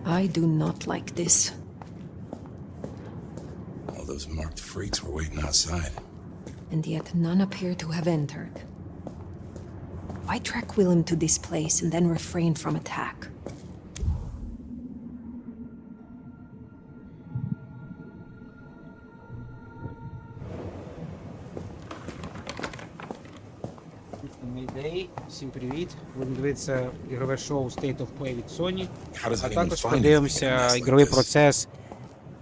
I do not like this. All those marked freaks were waiting outside. And yet none appear to have entered. Why track Willem to this place and then refrain from attack? Всім привіт! Будемо дивитися ігрове шоу State of Play від Sony, How does а anyone також find подивимося anything in a mess like ігровий this? процес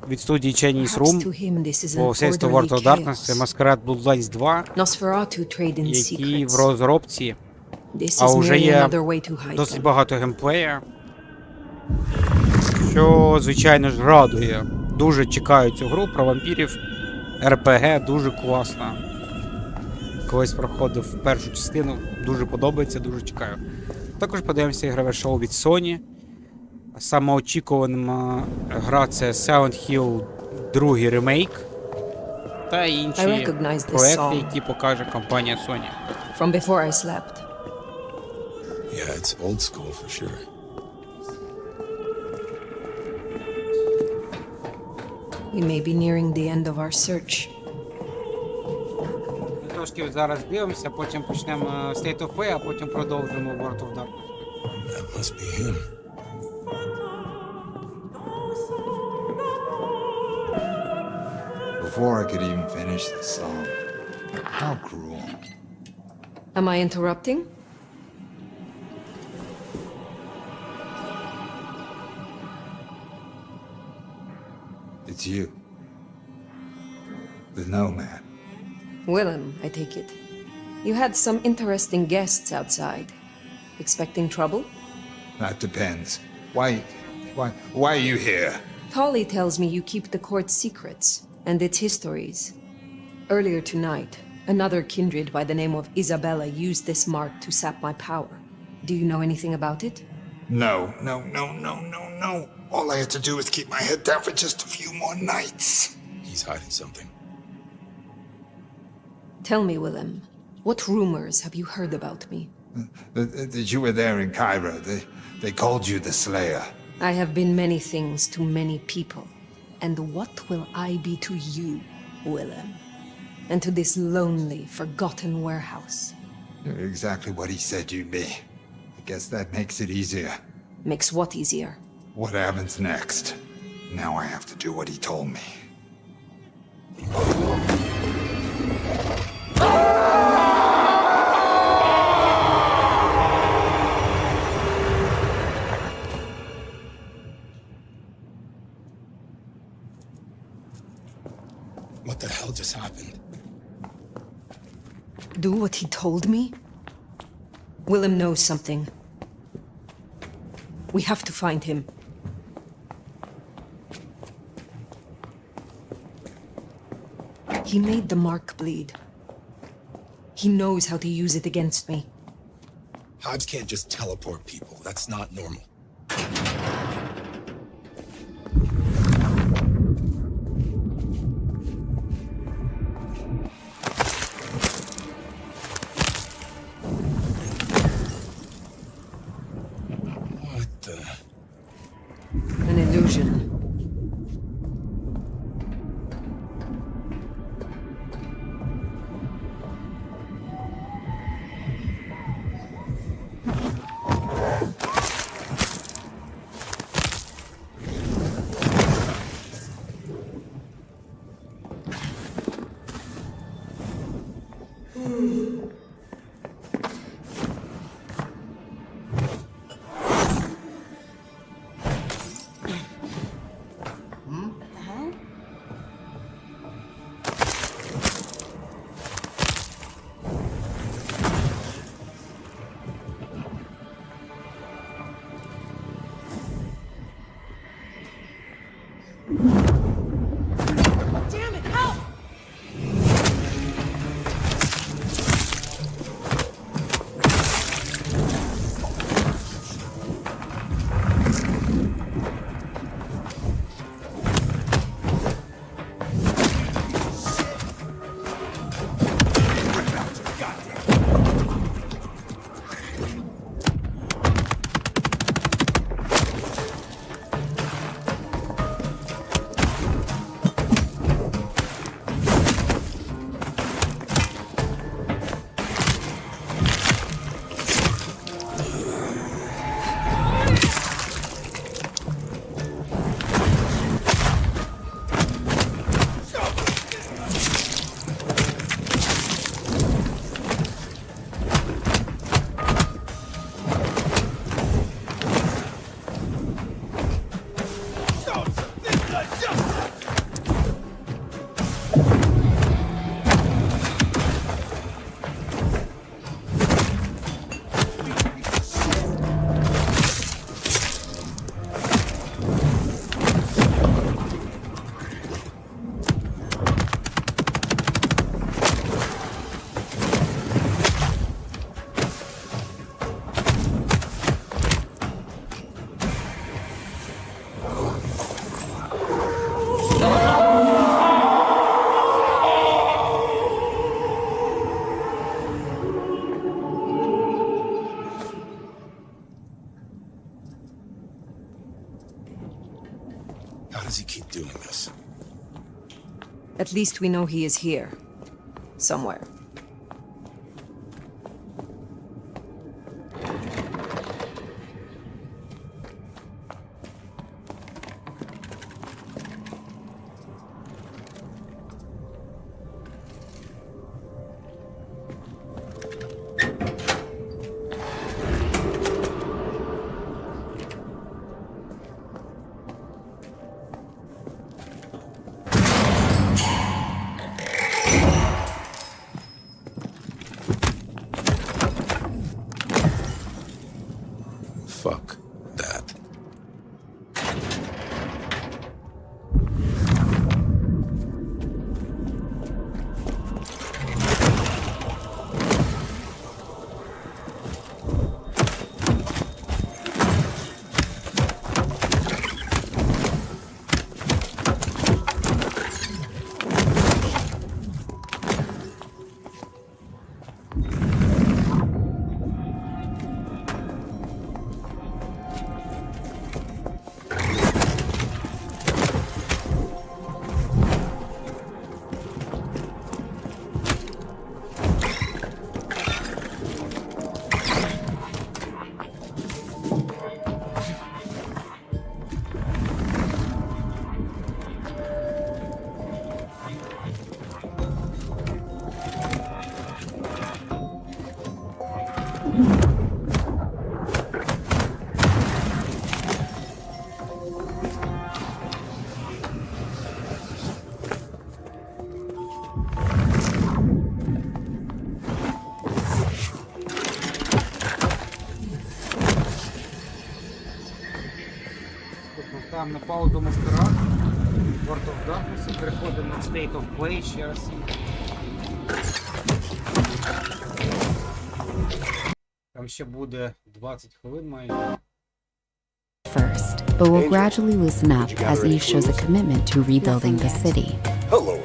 від студії Chinese Perhaps to Room him this is по an State of orderly War Darkness, це chaos. Masquerade Bloodlines 2, Nosferatu trade in який в secrets. розробці, This а is вже merely є another way to hide досить them. багато геймплея, що, звичайно ж, радує. Дуже чекаю цю гру про вампірів. РПГ дуже класна. Колись проходив першу частину, дуже подобається, дуже чекаю. Також подивимося ігрове шоу від Sony. Самоочікувана гра це Silent Hill 2 ремейк та інші проекти, які покаже компанія Sony. From before I slept. Yeah, it's old school for sure. We may be nearing the end of our search. Ми трошки зараз дивимося, потім почнемо State of Play, а потім продовжимо World of Darkness. That must be him. Before I could even finish the song. How cruel. Am I interrupting? It's you. The Nomad. Willem, I take it. You had some interesting guests outside. Expecting trouble? That depends. Why are you here? Tolly tells me you keep the court's secrets and its histories. Earlier tonight, another kindred by the name of Isabella used this mark to sap my power. Do you know anything about it? No. All I had to do was keep my head down for just a few more nights. He's hiding something. Tell me, Willem, what rumors have you heard about me? That you were there in Cairo. They called you the Slayer. I have been many things to many people. And what will I be to you, Willem? And to this lonely, forgotten warehouse? You're exactly what he said you'd be. I guess that makes it easier. Makes what easier? What happens next? Now I have to do what he told me. What the hell just happened? Do what he told me? Willem knows something. We have to find him. He made the mark bleed. He knows how to use it against me. Hodge can't just teleport people. That's not normal. What the... An illusion. How does he keep doing this? At least we know he is here. Somewhere. Fuck that. Там на паузу Маскарад, World of Darkness, переходимо на State of Play ще раз. Там ще буде 20 хвилин має. First, but will gradually loosen up as Eve shows a commitment to rebuilding the city. Hello.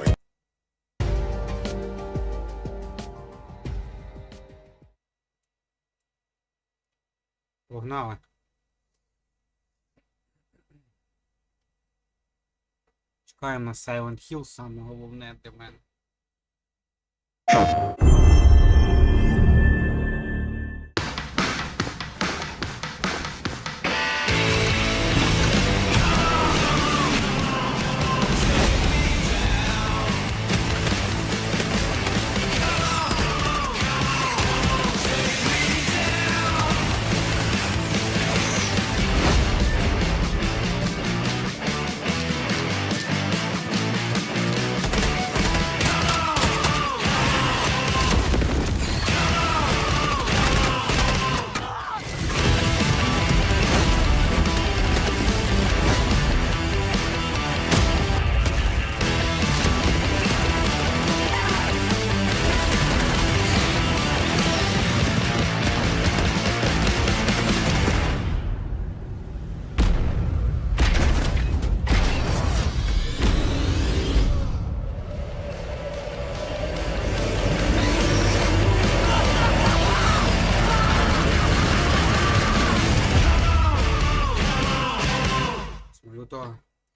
Погнали. Чекаємо на Silent Hill, саме головне для мене.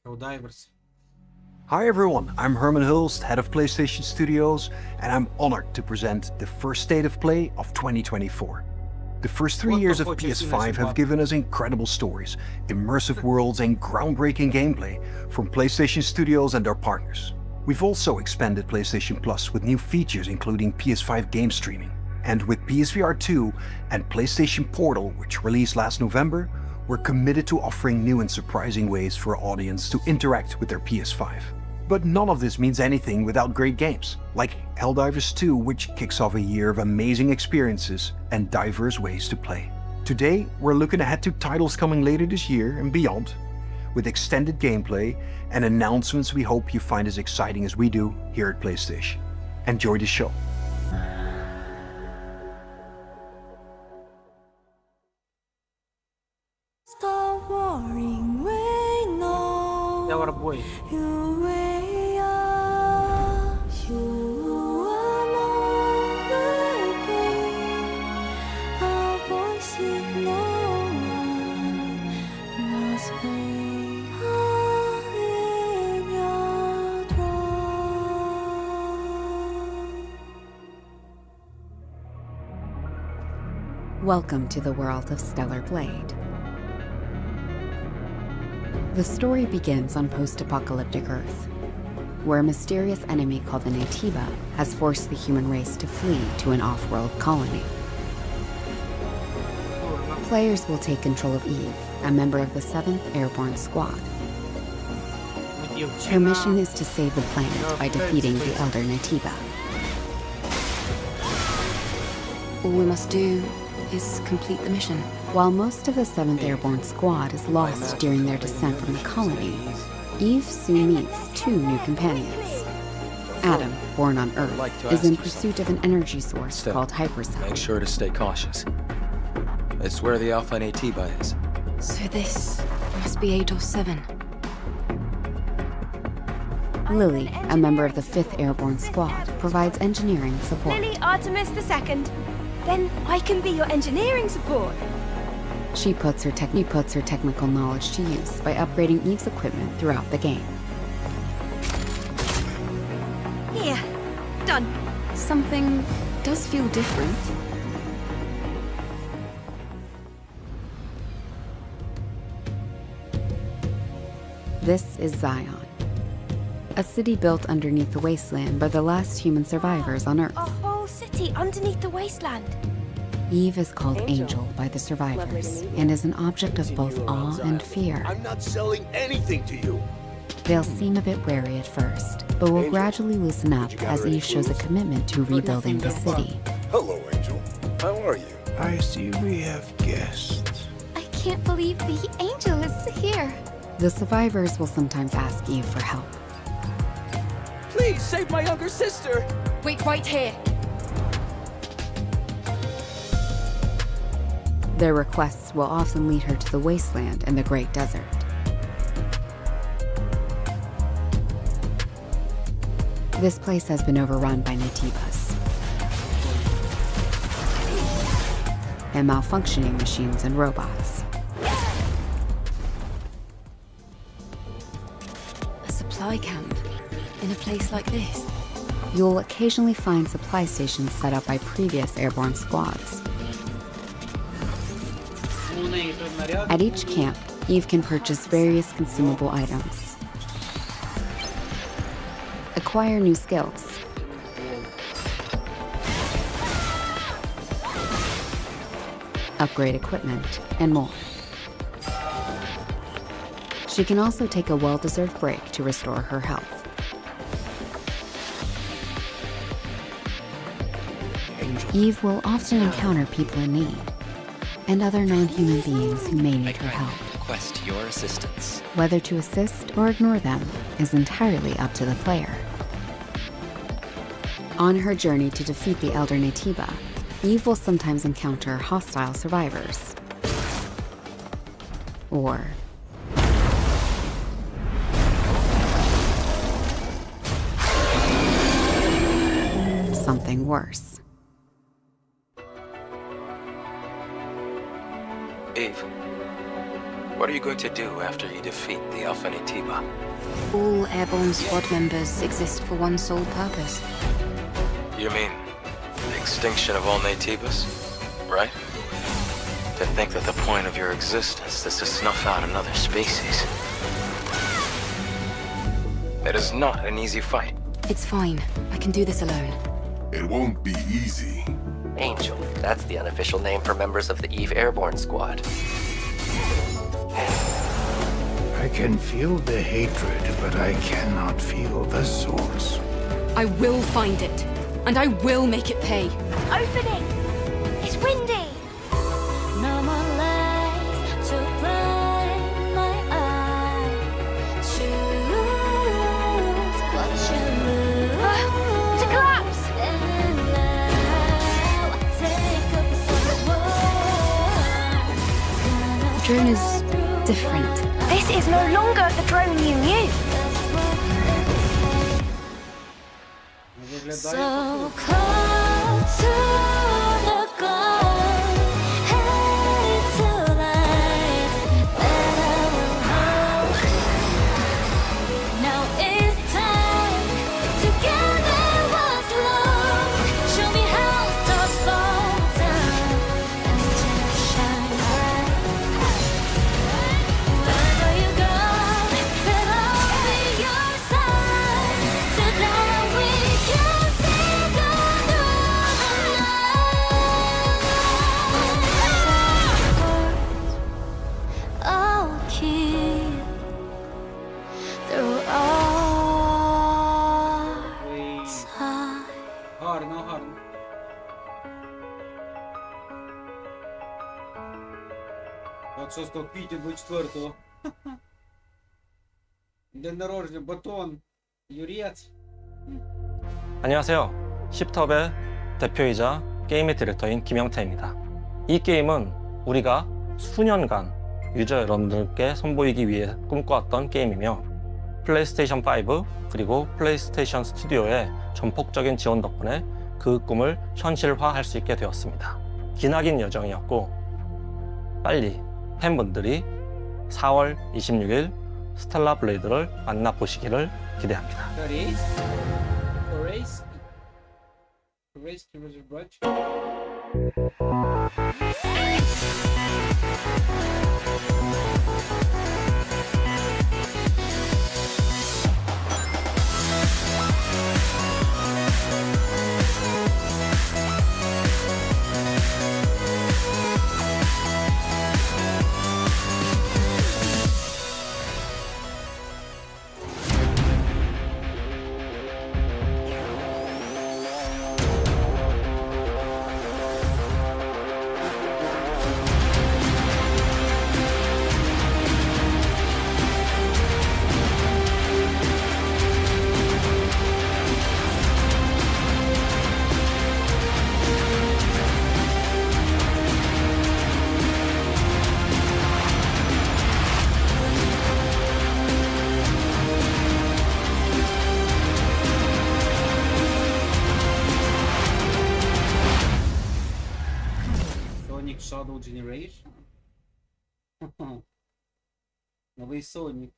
Helldivers. Hi everyone, I'm Herman Hulst, head of PlayStation Studios, and I'm honored to present the first State of Play of 2024. The first 3 years of PS5 have given us incredible stories, immersive worlds and groundbreaking gameplay from PlayStation Studios and our partners. We've also expanded PlayStation Plus with new features including PS5 game streaming. And with PSVR 2 and PlayStation Portal, which released last November, we're committed to offering new and surprising ways for our audience to interact with their PS5. But none of this means anything without great games, like Helldivers 2, which kicks off a year of amazing experiences and diverse ways to play. Today, we're looking ahead to titles coming later this year and beyond, with extended gameplay and announcements we hope you find as exciting as we do here at PlayStation. Enjoy the show. Stop worrying, we know Stellar Boy. you way are. You alone will be. Our voices no one knows we are Welcome to the world of Stellar Blade. The story begins on post-apocalyptic Earth, where a mysterious enemy called the Naytiba has forced the human race to flee to an off-world colony. Players will take control of Eve, a member of the 7th Airborne Squad. Her mission is to save the planet by defeating the Elder Naytiba. All we must do is complete the mission. While most of the 7th Airborne Squad is lost during their descent from the colony, Eve soon meets 2 new companions. Adam, born on Earth, is in pursuit of an energy source called hypercell. Make sure to stay cautious. It's where the Alpha Naytiba is. So this must be Eidos 7. Lily, a member of the 5th Airborne Squad, provides engineering support. Lily Artemis II. Then I can be your engineering support. She puts her technical knowledge to use by upgrading Eve's equipment throughout the game. Here. Done. Something does feel different. This is Zion, a city built underneath the wasteland by the last human survivors on Earth. A whole city underneath the wasteland. Eve is called Angel by the survivors and is an object of both awe and fear. I'm not selling anything to you. They'll seem a bit wary at first, but will gradually loosen up as Eve shows a commitment to rebuilding the city. Hello, Angel. How are you? I see we have guests. I can't believe the angel is here. The survivors will sometimes ask Eve for help. Please save my younger sister. Wait right here. Their requests will often lead her to the wasteland and the Great Desert. This place has been overrun by Naytibas and malfunctioning machines and robots. A supply camp in a place like this. You'll occasionally find supply stations set up by previous airborne squads. At each camp, Eve can purchase various consumable items, acquire new skills, upgrade equipment, and more. She can also take a well-deserved break to restore her health. Eve will often encounter people in need, and other non-human beings who may need her help. Request your assistance. Whether to assist or ignore them is entirely up to the player. On her journey to defeat the Elder Naytiba, Eve will sometimes encounter hostile survivors. Or something worse. Eve, what are you going to do after you defeat the Alpha Naytiba? All airborne squad members exist for one sole purpose. You mean the extinction of all Naytibas, right? To think that the point of your existence is to snuff out another species. It is not an easy fight. It's fine. I can do this alone. It won't be easy. Angel, that's the unofficial name for members of the Eve Airborne Squad. I can feel the hatred, but I cannot feel the source. I will find it, and I will make it pay. Opening! It's windy! No more lights to blind my eye. Choose what you lose. To collapse! And now take up some The drone is different. This is no longer the drone you knew. so close to the goal. Headed to light that I will hold. Now it's time to gather what's lost. Show me how to slow down and 26 квітня 24-го. День народження, батон, юрець. 안녕하세요. 씹텁의 대표이자 게임의 디렉터인 김영태입니다. 이 게임은 우리가 수년간 유저 여러분들께 선보이기 위해 꿈꿔왔던 게임이며 플레이스테이션 5 그리고 플레이스테이션 스튜디오의 전폭적인 지원 덕분에 그 꿈을 현실화할 수 있게 되었습니다. 기나긴 여정이었고 빨리 팬분들이 4월 26일 스텔라 블레이드를 만나보시기를 기대합니다. Sonic Shadow Generation? Новий Sonic.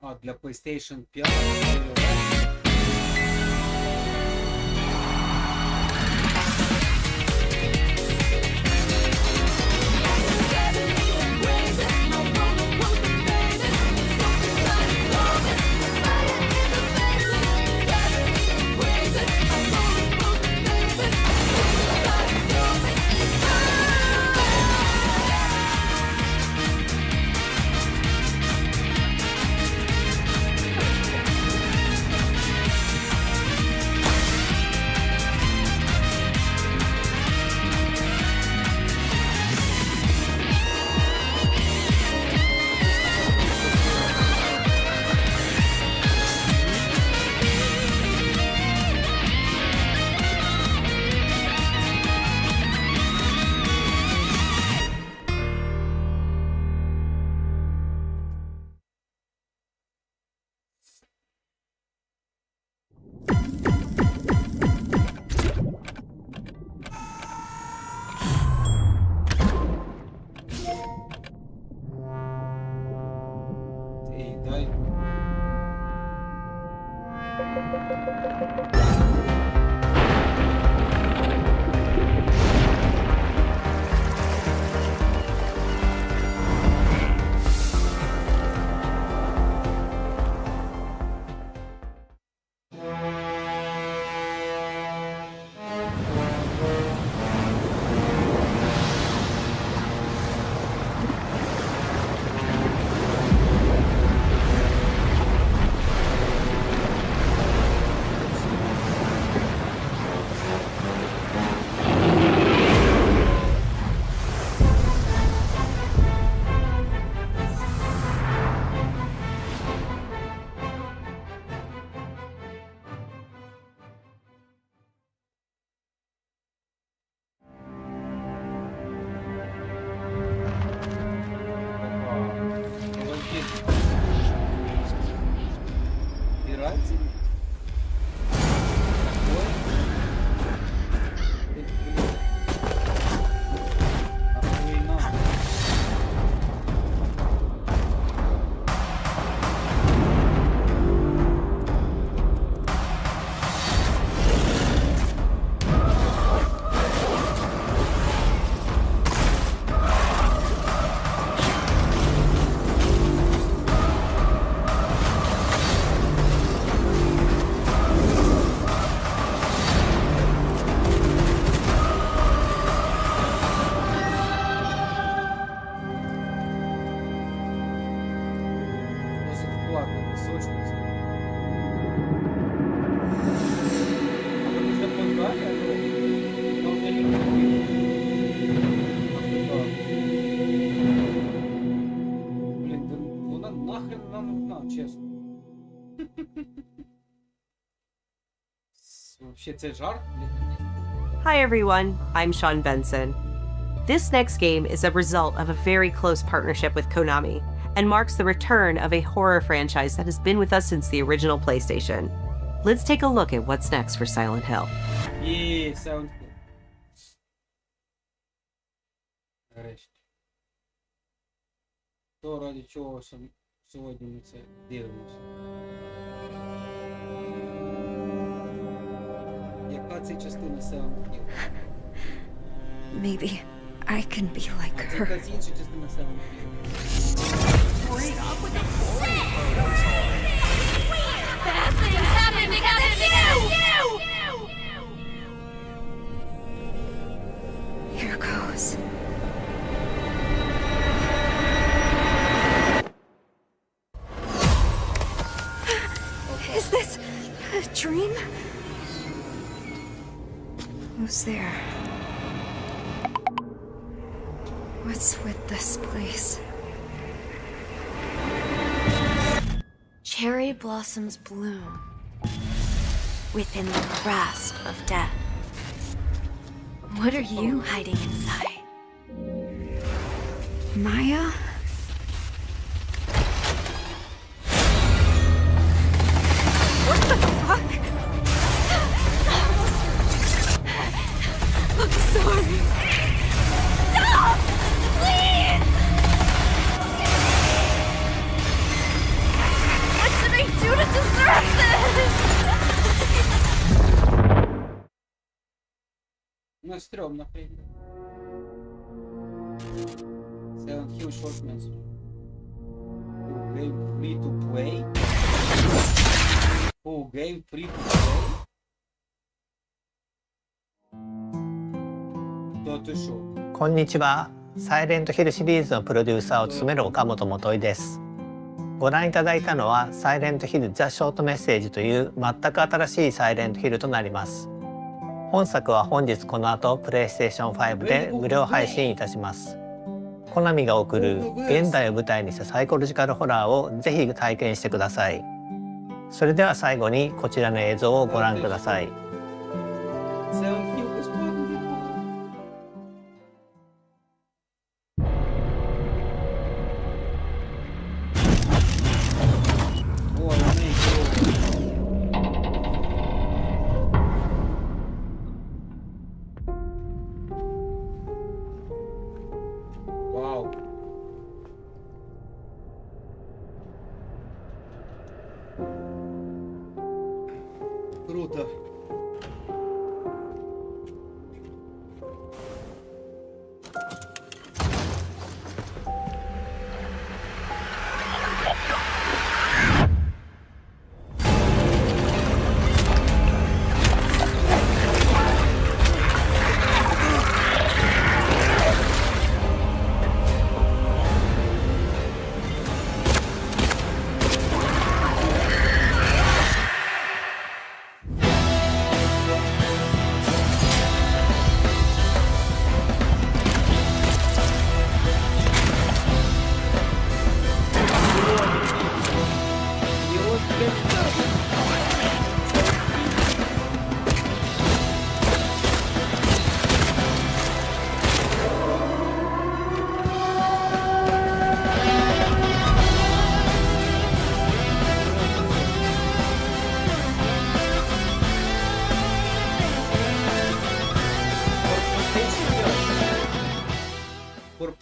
А, для PlayStation 5. збирається? Hi everyone, I'm Sean Benson. This next game is a result of a very close partnership with Konami and marks the return of a horror franchise that has been with us since the original PlayStation. Let's take a look at what's next for Silent Hill. Yeah, Silent Hill. Нарешті. То, ради чого сьогодні ми це дивимося. Яка це частина Silent Hill? Maybe I can be like her. Яка це інша частина Silent Hill? Bad things happen because of you! Here goes. Is this a dream? Who's there? What's with this place? Cherry blossoms bloom within the grasp of death. What are you hiding inside? Maya? What the fuck? I'm sorry. Stop! Please! What did I do to deserve this? Ну, стрёмно, в принципе. Silent Hill short message. Game free to play? Game free to play? То ти що?こんにちは。サイレントヒルシリーズのプロデューサーを務める岡本元井です。ご覧いただいたのはサイレントヒルザ・ショートメッセージという全く新しいサイレントヒルとなります。本作は本日この後プレイステーション5で無料配信いたします。コナミが送る現代を舞台にしたサイコロジカルホラーをぜひ体験してください。それでは最後にこちらの映像をご覧ください。Круто.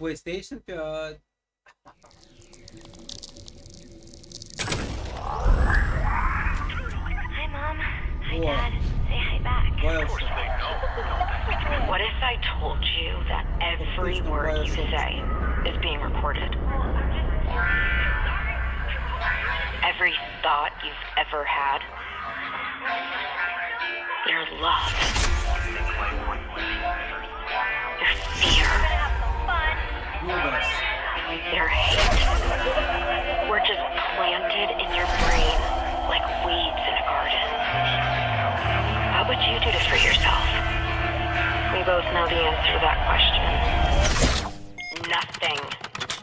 PlayStation 5. Hi, Mom. Hi, Dad. Say hi back. What if I told you that every word you say is being recorded? Every thought you've ever had. Your love. Your fear. Your hate. We're just planted in your brain like weeds in a garden. What would you do to free yourself? We both know the answer to that question. Nothing.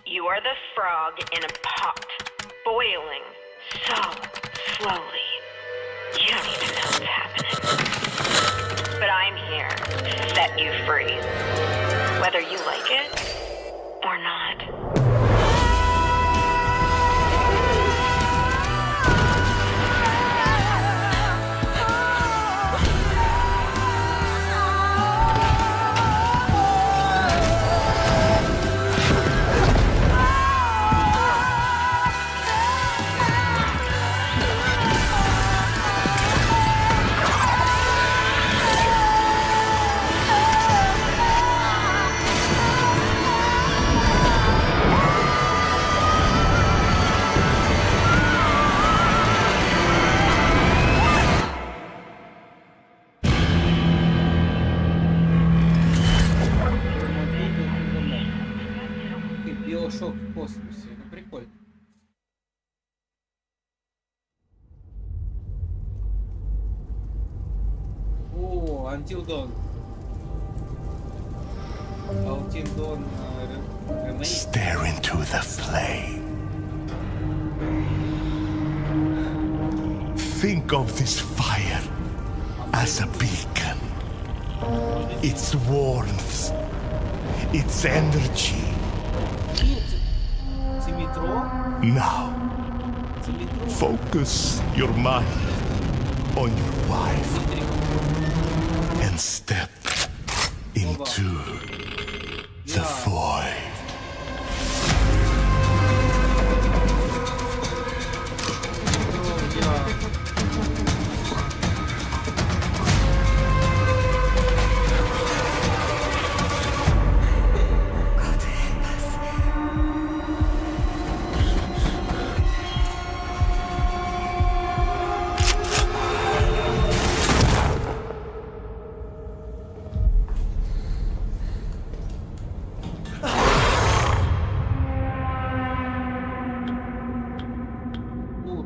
You are the frog in a pot, boiling so slowly. You don't even know what's happening. But I'm here to set you free. Whether you like it or not. Біошок в космосі. Ну, прикольно. О, Until Dawn. Until Dawn ремейк. Stare into the flame. Think of this fire as a beacon. Its warmth, its energy. Це метро? Now, focus your mind on your wife and step into the void.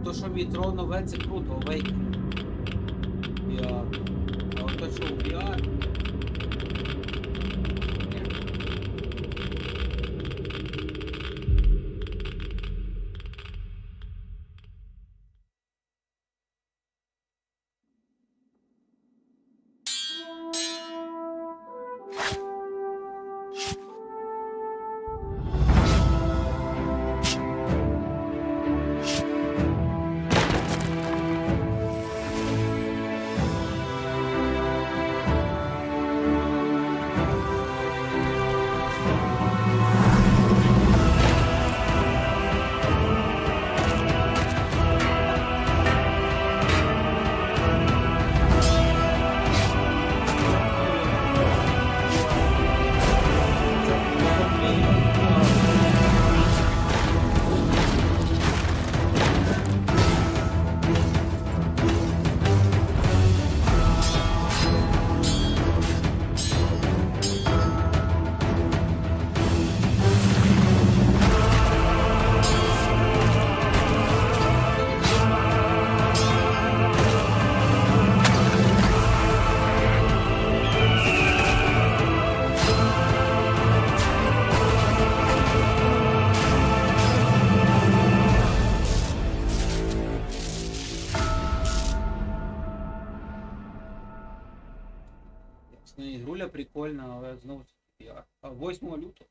То, що метро нове, це круто, Awakening. А от то, що в VR... Ігруля прикольна, але знову ж таки VR. А 8 лютого.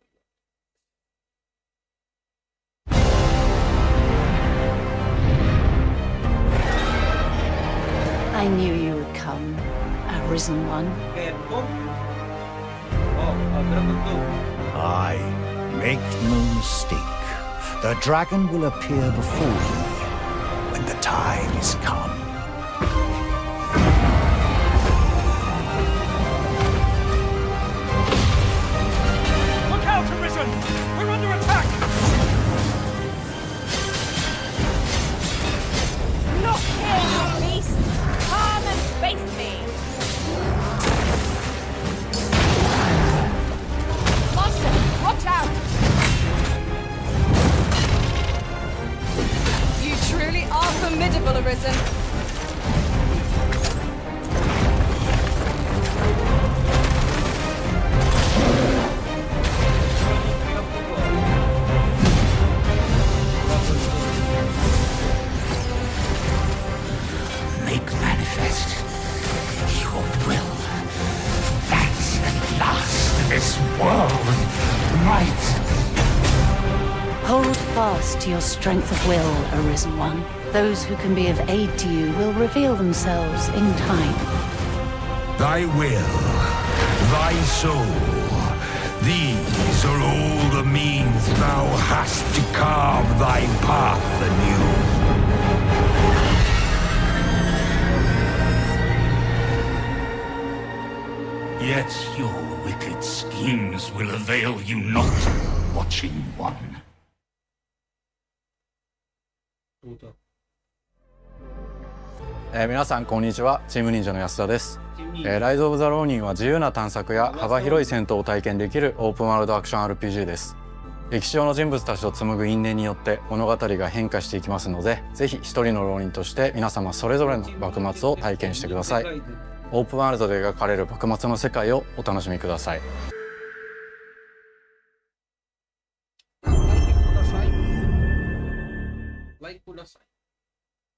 I knew you would come, Arisen One. I Make no mistake, the dragon will appear before you when the time is come. Look out, Arisen! We're under attack! Look here, you beast! Come and face me! Monster, watch out! You truly are formidable, Arisen. Make manifest your will, that at last this world might. Hold fast to your strength of will, Arisen One. Those who can be of aid to you will reveal themselves in time. Thy will, thy soul, these are all the means thou hast to carve thy path anew. Yet your wicked schemes will avail you not, Watching One.皆さんこんにちは、チーム忍者の安田です。ライズ・オブ・ザ・ローニンは自由な探索や幅広い戦闘を体験できるオープンワールドアクション RPG です。歴史上の人物たちと紡ぐ因縁によって物語が変化していきますので、ぜひ一人の浪人として皆様それぞれの幕末を体験してください。オープンワールドで描かれる幕末の世界をお楽しみください。Like kudasai.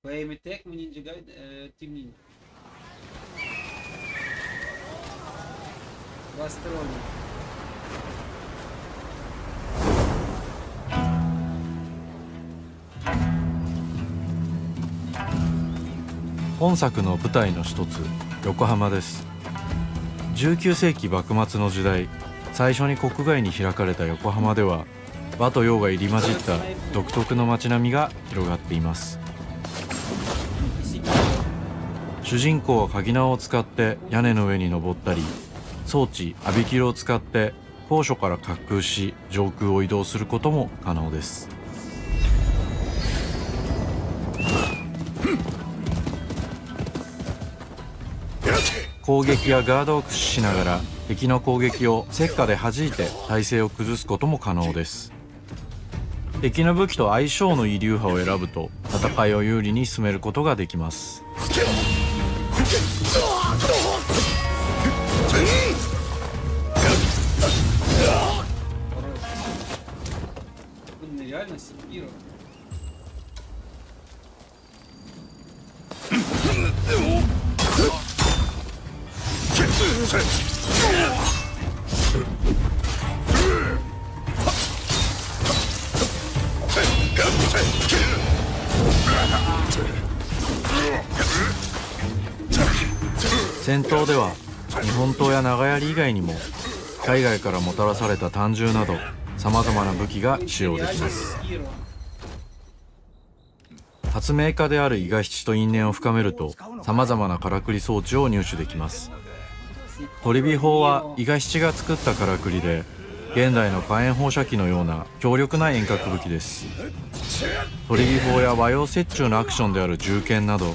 Поэметек мы Ninja Guide Team Ninja. Гастроли. 本作の舞台の一つ、横浜です。19世紀幕末の時代、最初に国外に開かれた横浜では和と洋が入り混じった独特の街並みが広がっています。主人公は鍵縄を使って屋根の上に登ったり、装置アビキルを使って高所から滑空し上空を移動することも可能です。攻撃やガードを駆使しながら敵の攻撃を石火で弾いて体勢を崩すことも可能です。敵の武器と相性のいい流派を選ぶと戦いを有利に進めることができます。戦闘では日本刀や長槍以外にも海外からもたらされた短銃などさまざまな武器が使用できます。発明家である伊賀七と因縁を深めるとさまざまなからくり装置を入手できます。鳥火砲は伊賀七が作ったからくりで、現代の火炎放射器のような強力な遠隔武器です。鳥火砲や和洋折衷のアクションである銃剣など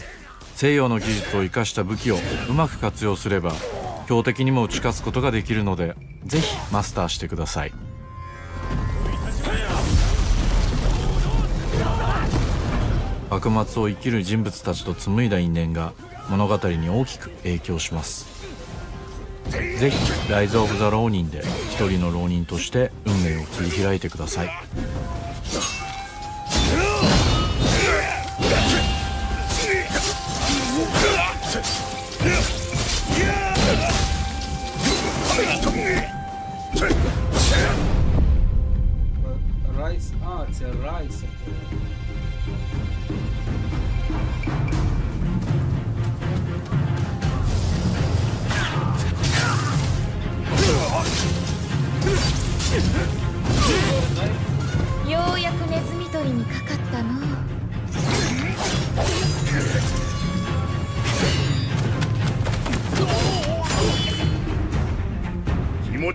西洋の技術を生かした武器をうまく活用すれば強敵にも打ち勝つことができるので、ぜひマスターしてください。幕末を生きる人物たちと紡いだ因縁が物語に大きく影響します。ぜひライズ・オブ・ザ・浪人で一人の浪人として運命を切り開いてください。Райс, це Райс.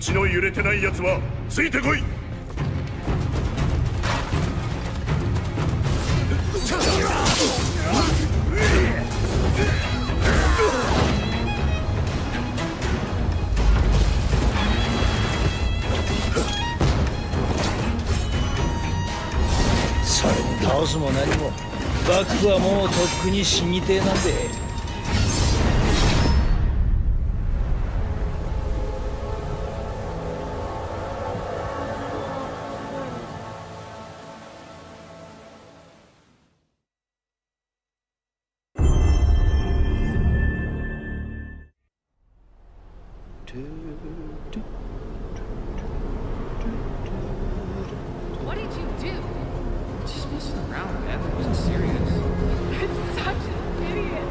血の揺れてない奴はついてこい。それに倒すも何もバックはもうとっくに死にてえなんで。What did you do? Just messing around, man. It wasn't serious. You're such an idiot.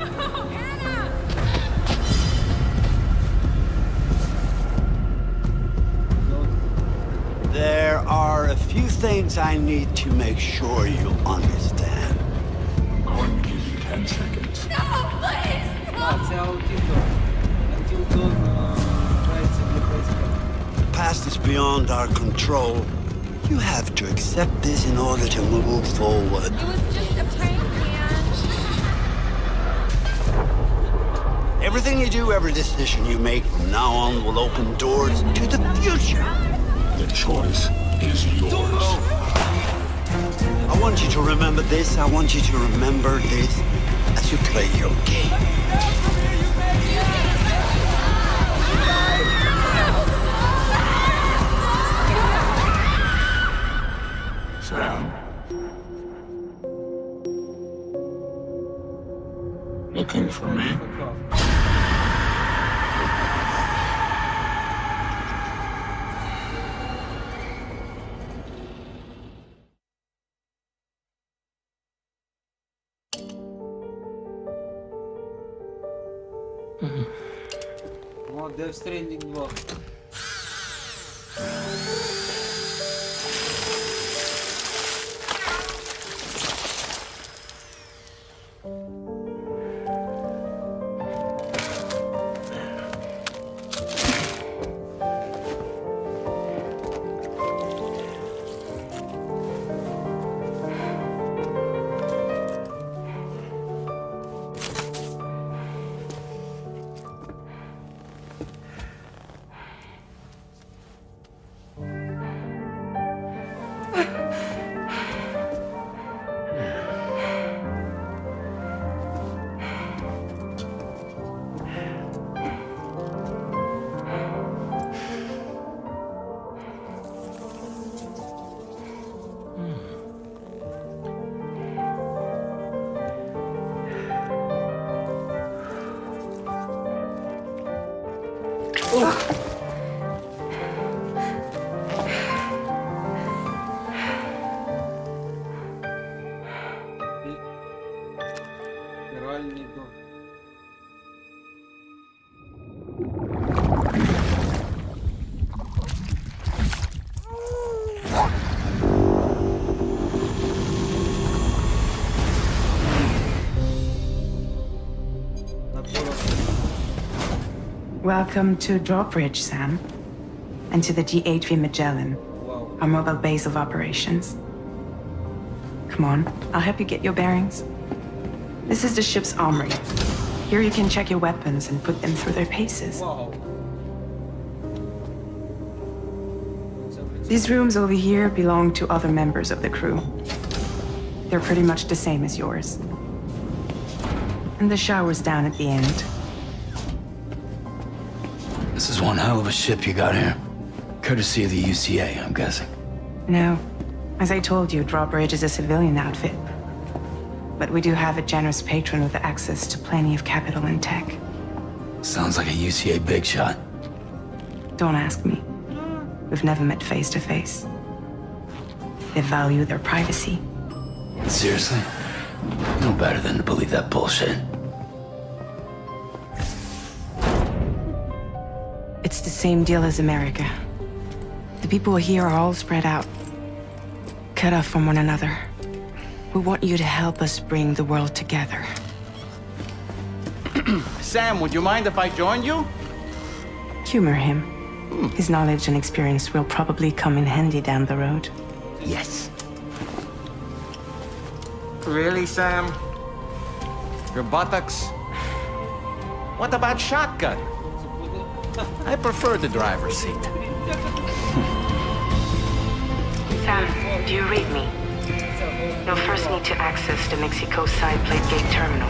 Oh, Anna! There are a few things I need to make sure you understand. I'll give you 10 seconds. No, please! The past is beyond our control. You have to accept this in order to move forward. It was just a prank, man. Everything you do, every decision you make from now on will open doors to the future. The choice is yours. I want you to remember this. I want you to remember this as you play your game. Sam. Looking for me? О, Death Stranding 2. Реальний дом. Welcome to Drawbridge, Sam, and to the G8V Magellan, our mobile base of operations. Come on, I'll help you get your bearings. This is the ship's armory. Here you can check your weapons and put them through their paces. These rooms over here belong to other members of the crew. They're pretty much the same as yours. And the shower's down at the end. This is one hell of a ship you got here. Courtesy of the UCA, I'm guessing. No. As I told you, Drawbridge is a civilian outfit. But we do have a generous patron with access to plenty of capital and tech. Sounds like a UCA big shot. Don't ask me. We've never met face to face. They value their privacy. Seriously? No better than to believe that bullshit. It's the same deal as America. The people here are all spread out, cut off from one another. We want you to help us bring the world together. Sam, would you mind if I joined you? Humor him. His knowledge and experience will probably come in handy down the road. Yes. Really, Sam? Your buttocks? What about shotgun? I prefer the driver's seat. Sam, do you read me? You'll first need to access the Mexico side plate gate terminal.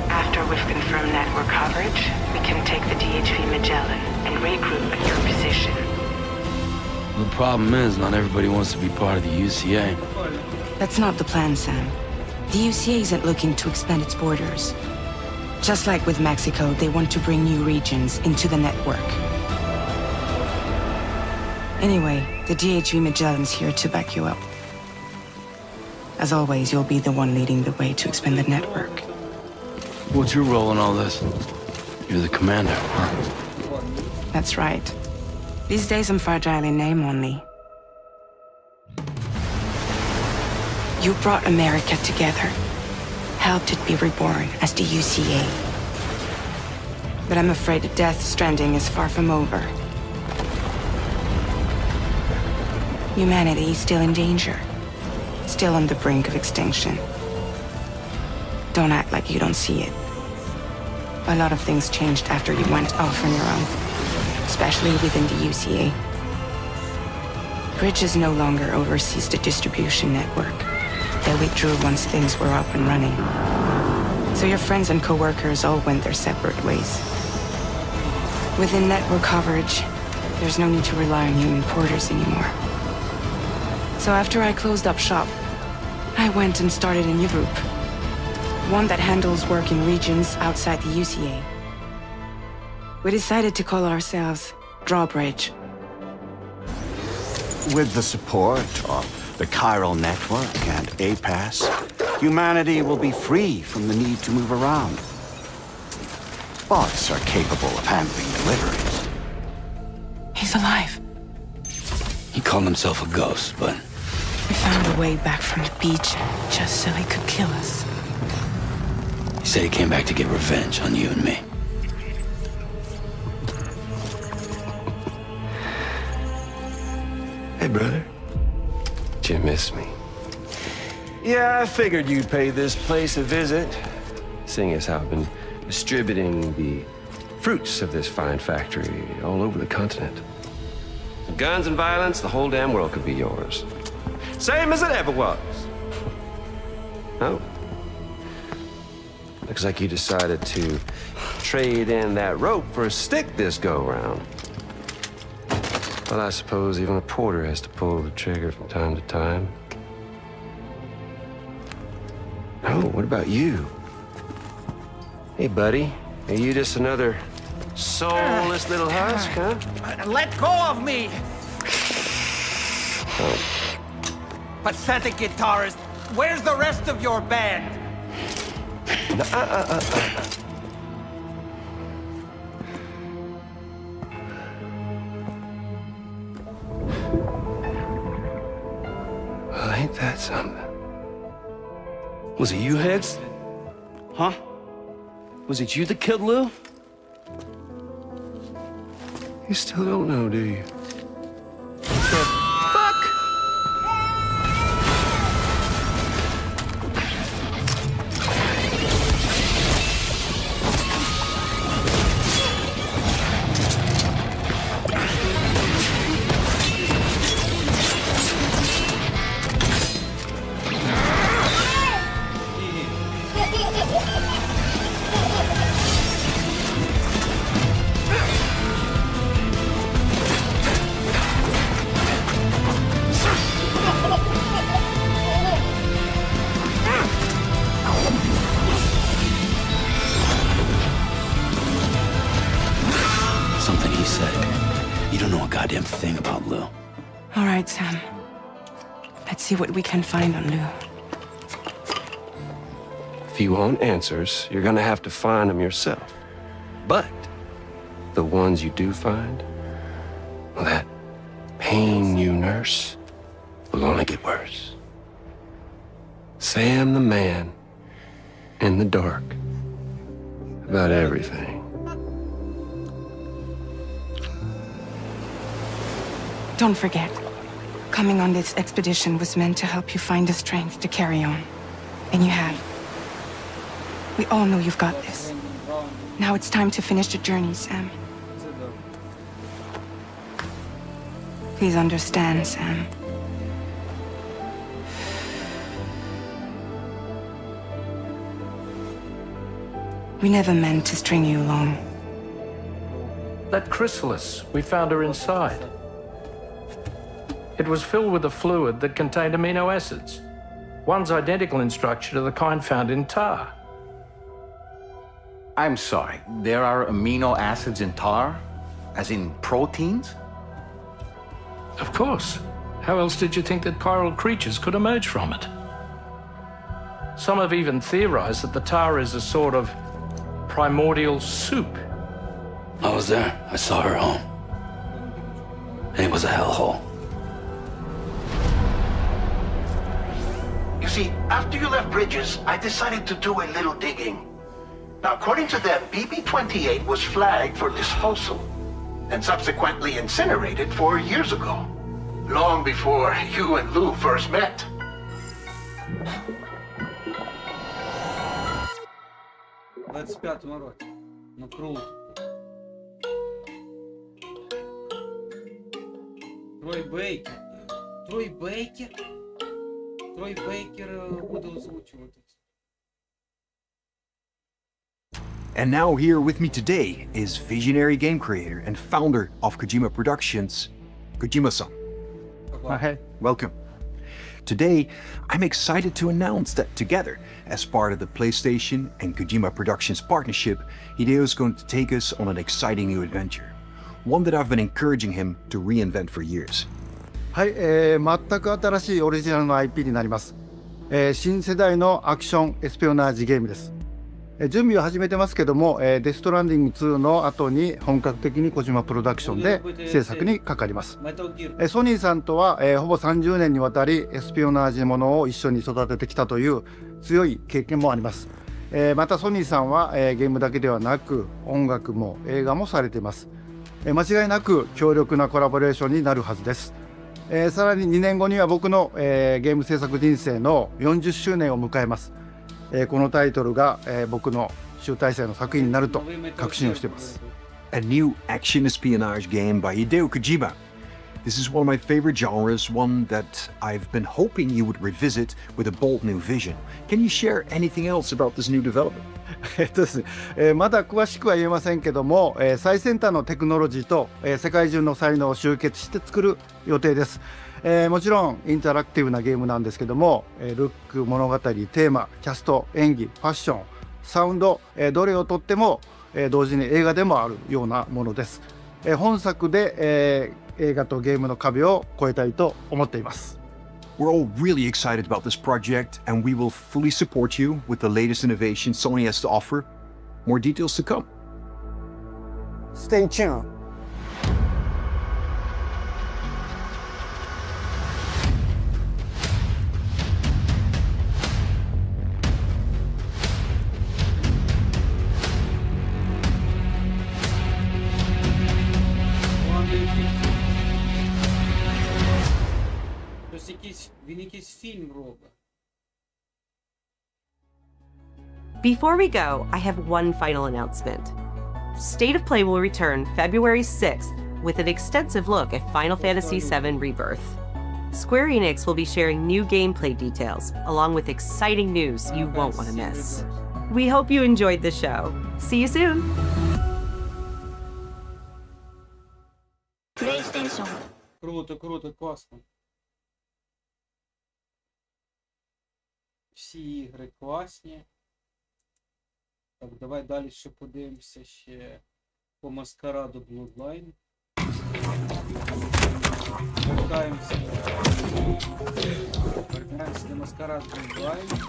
After we've confirmed network coverage, we can take the DHV Magellan and regroup at your position. The problem is, not everybody wants to be part of the UCA. That's not the plan, Sam. The UCA isn't looking to expand its borders. Just like with Mexico, they want to bring new regions into the network. Anyway, the DHV Magellan's here to back you up. As always, you'll be the one leading the way to expand the network. What's your role in all this? You're the commander, huh? That's right. These days I'm fragile in name only. You brought America together, helped it be reborn as the UCA. But I'm afraid that Death Stranding is far from over. Humanity is still in danger, still on the brink of extinction. Don't act like you don't see it. A lot of things changed after you went off on your own, especially within the UCA. Bridges no longer oversees the distribution network. They withdrew once things were up and running. So your friends and co-workers all went their separate ways. Within network coverage, there's no need to rely on human porters anymore. So after I closed up shop, I went and started a new group. One that handles work in regions outside the UCA. We decided to call ourselves Drawbridge. With the support of the Chiral Network and APAS, humanity will be free from the need to move around. Bots are capable of handling deliveries. He's alive. He called himself a ghost, but... We found a way back from the beach just so he could kill us. He said he came back to get revenge on you and me. Hey, brother. Did you miss me? Yeah, I figured you'd pay this place a visit, seeing as how I've been distributing the fruits of this fine factory all over the continent. Guns and violence, the whole damn world could be yours. Same as it ever was. Oh. Looks like you decided to trade in that rope for a stick this go-round. Well, I suppose even a porter has to pull the trigger from time to time. Oh, what about you? Hey, buddy. Are you just another soulless little husk, huh? Let go of me! Oh. Pathetic guitarist, where's the rest of your band? Well, ain't that something? Was it you, Heads? Huh? Was it you that killed Lou? You still don't know, do you? Something he said. You don't know a goddamn thing about Lou. All right, Sam. Let's see what we can find on Lou. If you want answers, you're gonna have to find them yourself. But the ones you do find, well, that pain you nurse will only get worse. Sam the man in the dark about everything. Don't forget, coming on this expedition was meant to help you find the strength to carry on. And you have. We all know you've got this. Now it's time to finish the journey, Sam. Please understand, Sam. We never meant to string you along. That chrysalis, we found her inside. It was filled with a fluid that contained amino acids. One's identical in structure to the kind found in tar. I'm sorry, there are amino acids in tar? As in proteins? Of course. How else did you think that chiral creatures could emerge from it? Some have even theorized that the tar is a sort of primordial soup. I was there. I saw her home. And it was a hellhole. You see, after you left Bridges, I decided to do a little digging. Now, according to them, BB-28 was flagged for disposal and subsequently incinerated 4 years ago, long before you and Lou first met. Ну круто. Трой Бейкер. Трой Бейкер? Трой Бейкер буде озвучувати. And now here with me today is visionary game creator and founder of Kojima Productions, Kojima-san. Hi. Welcome. Today, I'm excited to announce that together, as part of the PlayStation and Kojima Productions partnership, Hideo is going to take us on an exciting new adventure. One that I've been encouraging him to reinvent for years. はい、全く新しいオリジナルの IP になります。新世代のアクションエスペオナージゲームです。準備は始めてますけども、デストランディング2の後に本格的に小島プロダクションで制作にかかります。ソニーさんとは、ほぼ30年にわたりエスペオナージものを一緒に育ててきたという強い経験もあります。またソニーさんは、ゲームだけではなく音楽も映画もされています。間違いなく強力なコラボレーションになるはずです。さらに2年後には僕の、ゲーム制作人生の40周年を迎えます。このタイトルが、僕の集大成の作品になると確信をしています。A new action espionage game by Hideo Kojima. This is one of my favorite genres, one that I've been hoping you would revisit with a bold new vision. Can you share anything else about this new development? ですね、まだ詳しくは言えませんけども、最先端のテクノロジーと、世界中の才能を集結して作る予定です。もちろんインタラクティブなゲームなんですけども、ルック、物語、テーマ、キャスト、演技、ファッション、サウンド、どれをとっても、同時に映画でもあるようなものです。本作で、映画とゲームの壁を越えたいと思っています。We're all really excited about this project, and we will fully support you with the latest innovation Sony has to offer. More details to come. Stay tuned. Before we go, I have one final announcement. State of Play will return February 6th with an extensive look at Final Fantasy VII Rebirth. Square Enix will be sharing new gameplay details, along with exciting news you won't want to miss. We hope you enjoyed the show. See you soon! PlayStation. Круто, класно. Всі ігри класні. Так, давай далі ще подивимося ще по маскараду Bloodline. Вертаємося до маскараду Bloodline.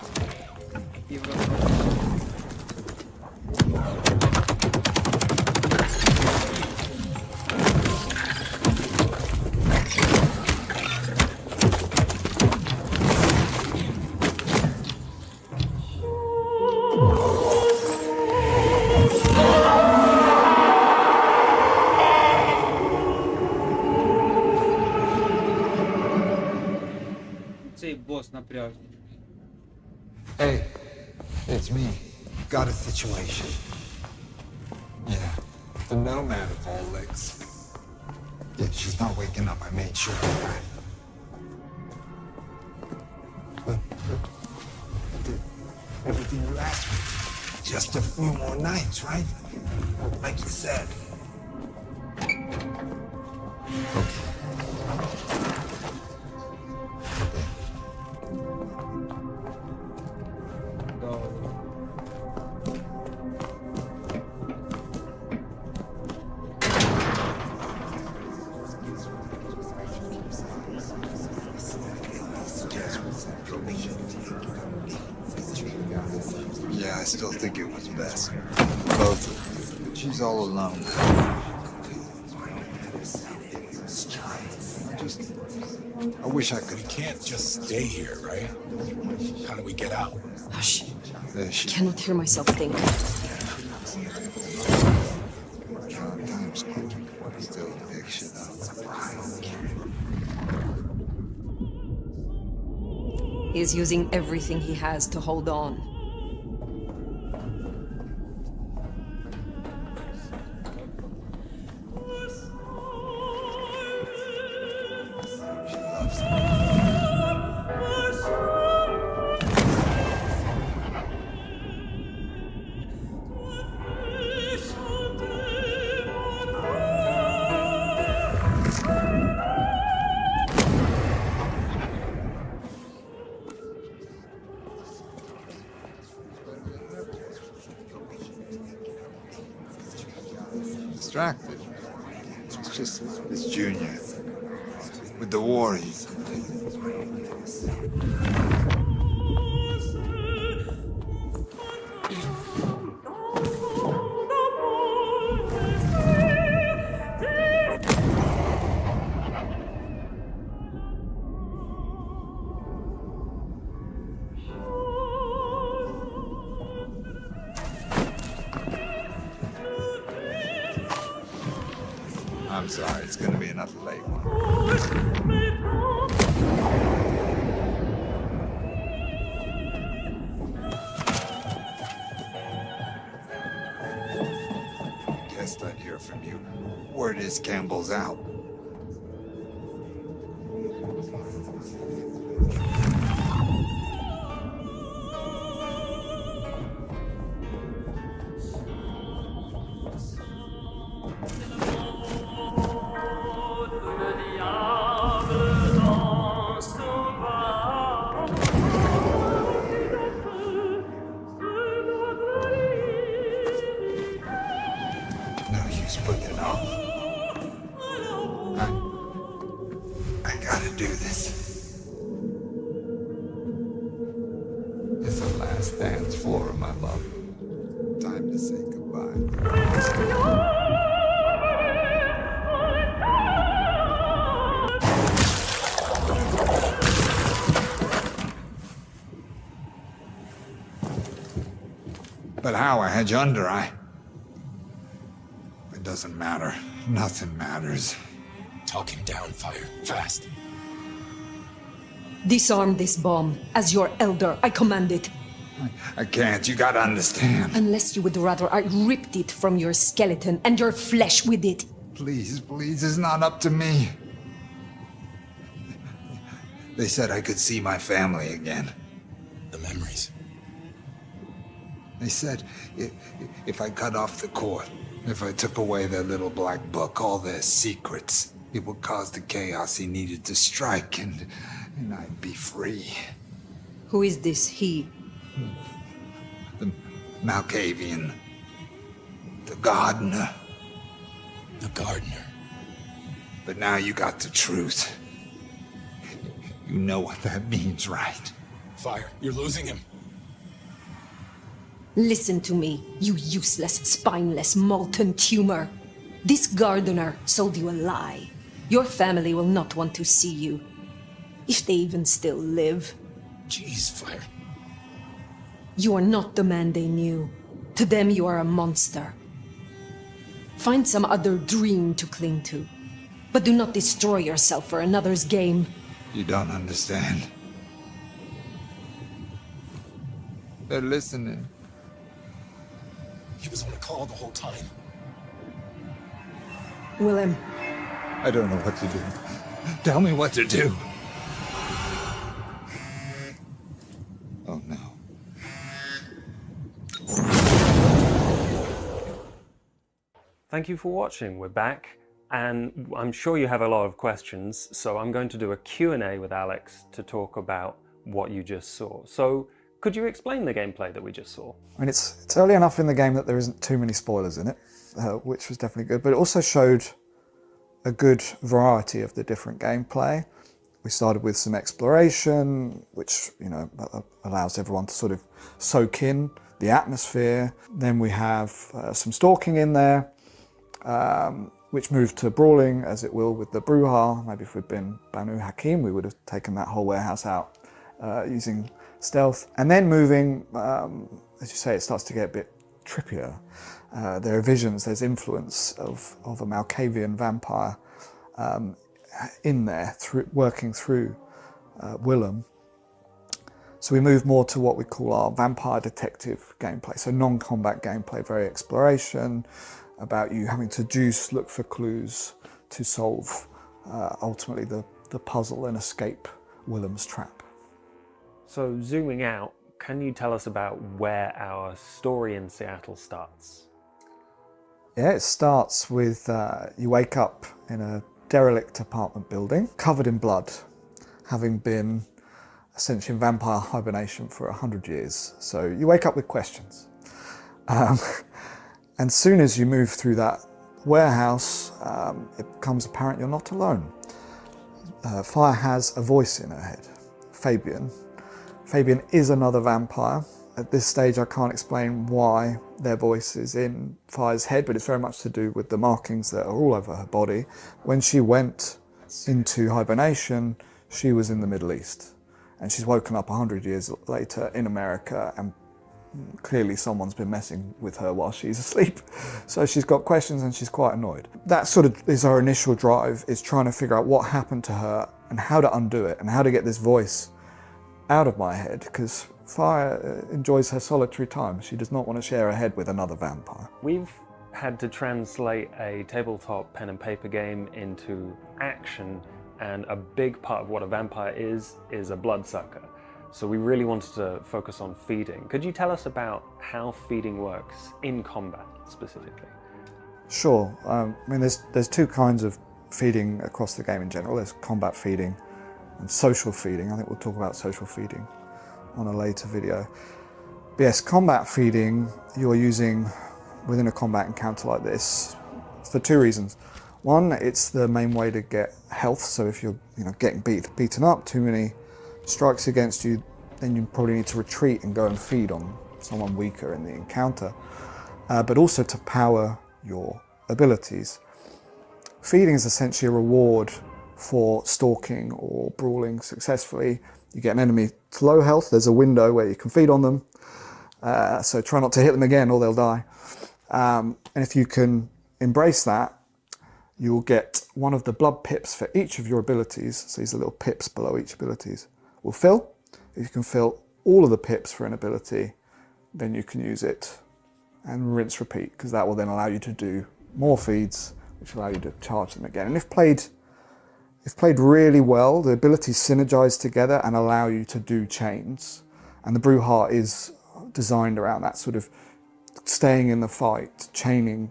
Цей бос напряжний. Hey, it's me. Got a situation. Yeah, the nomad of all licks. Yeah, she's not waking up. I made sure of that. But I did everything you asked me. Just a few more nights, right? Like you said. Okay. Yeah, I still think it was best. Both of you. But she's all alone. I wish I could. We can't just stay here, right? How do we get out? Hush. There I she cannot hear myself think. still pick shit up. He is using everything he has to hold on. Distracted. It's just this junior. With the war, he's... I'm sorry, it's gonna be another late one. Guessed I'd hear from you. Word is Campbell's out. No use putting it off. I gotta do this. It's the last dance floor, my love. Time to say goodbye. But how? I had you under, It doesn't matter. Nothing matters. Talk him down, Fire. Fast. Disarm this bomb. As your elder, I command it. I can't. You gotta understand. Unless you would rather I ripped it from your skeleton and your flesh with it. Please, please, it's not up to me. They said I could see my family again. The memories. They said if I cut off the cord, if I took away their little black book, all their secrets, it would cause the chaos he needed to strike, and I'd be free. Who is this he? The Malkavian. The gardener. The gardener. But now you got the truth. You know what that means, right? Fire, you're losing him. Listen to me, you useless, spineless, molten tumor. This gardener sold you a lie. Your family will not want to see you. If they even still live. Jeez, Fire. You are not the man they knew. To them, you are a monster. Find some other dream to cling to. But do not destroy yourself for another's game. You don't understand. They're listening. He was on the call the whole time. Willem. I don't know what to do. Tell me what to do. Oh no. Thank you for watching. We're back, and I'm sure you have a lot of questions, so I'm going to do a Q&A with Alex to talk about what you just saw. So, could you explain the gameplay that we just saw? I mean, it's early enough in the game that there isn't too many spoilers in it, which was definitely good, but it also showed a good variety of the different gameplay. We started with some exploration, which, you know, allows everyone to sort of soak in the atmosphere. Then we have some stalking in there, which moved to brawling, as it will with the Bruja. Maybe if we'd been Banu Hakim, we would have taken that whole warehouse out using stealth. And then moving, as you say, it starts to get a bit trippier. There are visions, there's influence of a Malkavian vampire in there, working through Willem. So we move more to what we call our vampire detective gameplay. So non-combat gameplay, very exploration, about you having to look for clues to solve ultimately the puzzle and escape Willem's trap. So zooming out, can you tell us about where our story in Seattle starts? Yeah, it starts with you wake up in a derelict apartment building covered in blood, having been essentially in vampire hibernation for 100 years. So you wake up with questions. And soon as you move through that warehouse, it becomes apparent you're not alone. Fire has a voice in her head, Fabian. Fabian is another vampire. At this stage, I can't explain why their voice is in Fire's head, but it's very much to do with the markings that are all over her body. When she went into hibernation, she was in the Middle East, and she's woken up 100 years later in America, and clearly someone's been messing with her while she's asleep. So she's got questions and she's quite annoyed. That sort of is our initial drive, is trying to figure out what happened to her and how to undo it and how to get this voice out of my head, because Fire enjoys her solitary time. She does not want to share her head with another vampire. We've had to translate a tabletop pen and paper game into action, and a big part of what a vampire is a bloodsucker. So we really wanted to focus on feeding. Could you tell us about how feeding works in combat specifically? Sure. I mean, there's two kinds of feeding across the game in general. There's combat feeding and social feeding. I think we'll talk about social feeding on a later video. But yes, combat feeding you're using within a combat encounter like this for two reasons. One, it's the main way to get health. So if you're getting beaten up, too many strikes against you, then you probably need to retreat and go and feed on someone weaker in the encounter. But also to power your abilities. Feeding is essentially a reward for stalking or brawling successfully. You get an enemy to low health, there's a window where you can feed on them. So try not to hit them again or they'll die. And if you can embrace that, you will get one of the blood pips for each of your abilities. So these are little pips below each abilities. Will fill. If you can fill all of the pips for an ability, then you can use it and rinse repeat, because that will then allow you to do more feeds, which will allow you to charge them again. And if played really well, the abilities synergize together and allow you to do chains. And the Bruja is designed around that sort of staying in the fight, chaining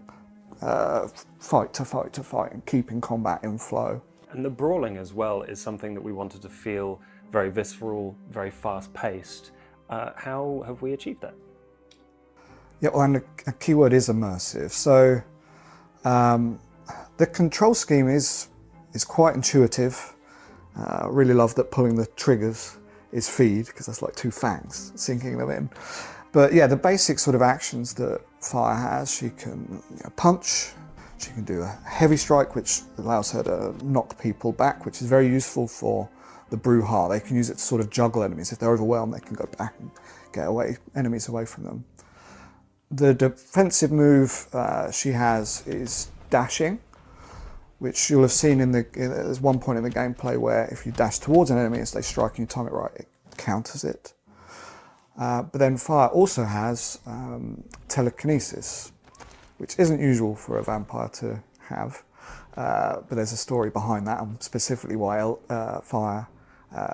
fight to fight to fight, and keeping combat in flow. And the brawling as well is something that we wanted to feel very visceral, very fast-paced. How have we achieved that? Yeah, well, and a key word is immersive. So the control scheme is quite intuitive. Really love that pulling the triggers is feed, because that's like two fangs sinking them in. But yeah, the basic sort of actions that Fire has, she can punch, she can do a heavy strike, which allows her to knock people back, which is very useful for the Bruja. They can use it to sort of juggle enemies. If they're overwhelmed, they can go back and get enemies away from them. The defensive move she has is dashing, which you'll have seen there's one point in the gameplay where if you dash towards an enemy as they strike and you time it right, it counters it. But then fire also has telekinesis, which isn't usual for a vampire to have. But there's a story behind that, and specifically why fire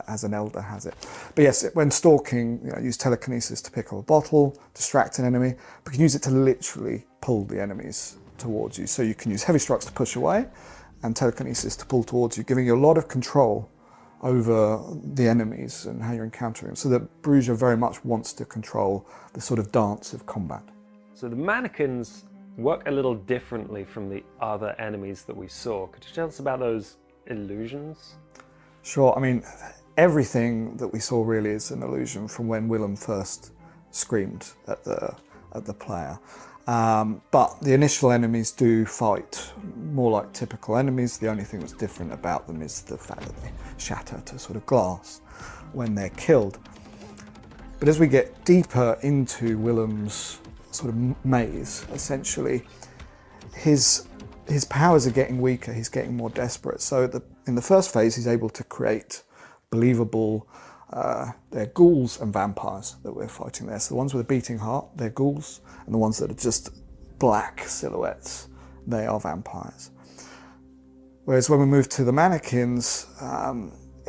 as an elder has it. But yes, when stalking, use telekinesis to pick up a bottle, distract an enemy, but you can use it to literally pull the enemies towards you. So you can use heavy strikes to push away and telekinesis to pull towards you, giving you a lot of control over the enemies and how you're encountering them. So that Bruges very much wants to control the sort of dance of combat. So the mannequins work a little differently from the other enemies that we saw. Could you tell us about those illusions? Sure, I mean, everything that we saw really is an illusion from when Willem first screamed at the player. But the initial enemies do fight more like typical enemies. The only thing that's different about them is the fact that they shatter to sort of glass when they're killed. But as we get deeper into Willem's sort of maze, essentially, his powers are getting weaker, he's getting more desperate. So in the first phase, he's able to create believable, they're ghouls and vampires that we're fighting there. So the ones with a beating heart, they're ghouls, and the ones that are just black silhouettes, they are vampires. Whereas when we move to the mannequins,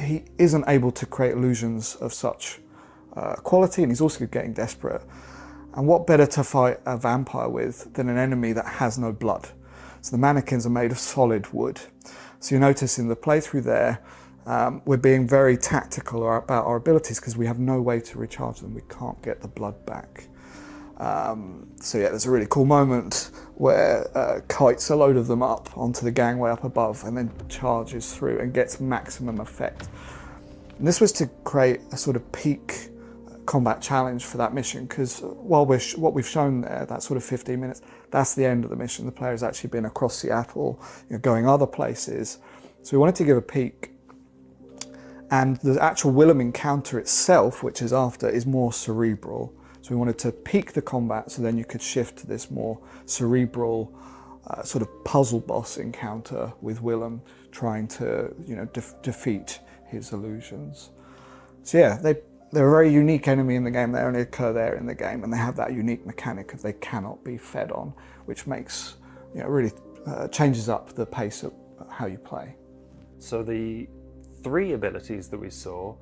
he isn't able to create illusions of such quality, and he's also getting desperate. And what better to fight a vampire with than an enemy that has no blood? So the mannequins are made of solid wood. So you notice in the playthrough there, we're being very tactical about our abilities because we have no way to recharge them. We can't get the blood back. So yeah, there's a really cool moment where kites a load of them up onto the gangway up above and then charges through and gets maximum effect. And this was to create a sort of peak combat challenge for that mission, because what we've shown there, that sort of 15 minutes, that's the end of the mission. The player has actually been across Seattle, going other places. So we wanted to give a peak. And the actual Willem encounter itself, which is after, is more cerebral. So we wanted to peak the combat so then you could shift to this more cerebral sort of puzzle boss encounter with Willem trying to defeat his illusions. So yeah, they're a very unique enemy in the game. They only occur there in the game, and they have that unique mechanic of they cannot be fed on, which makes, really changes up the pace of how you play. So the 3 abilities that we saw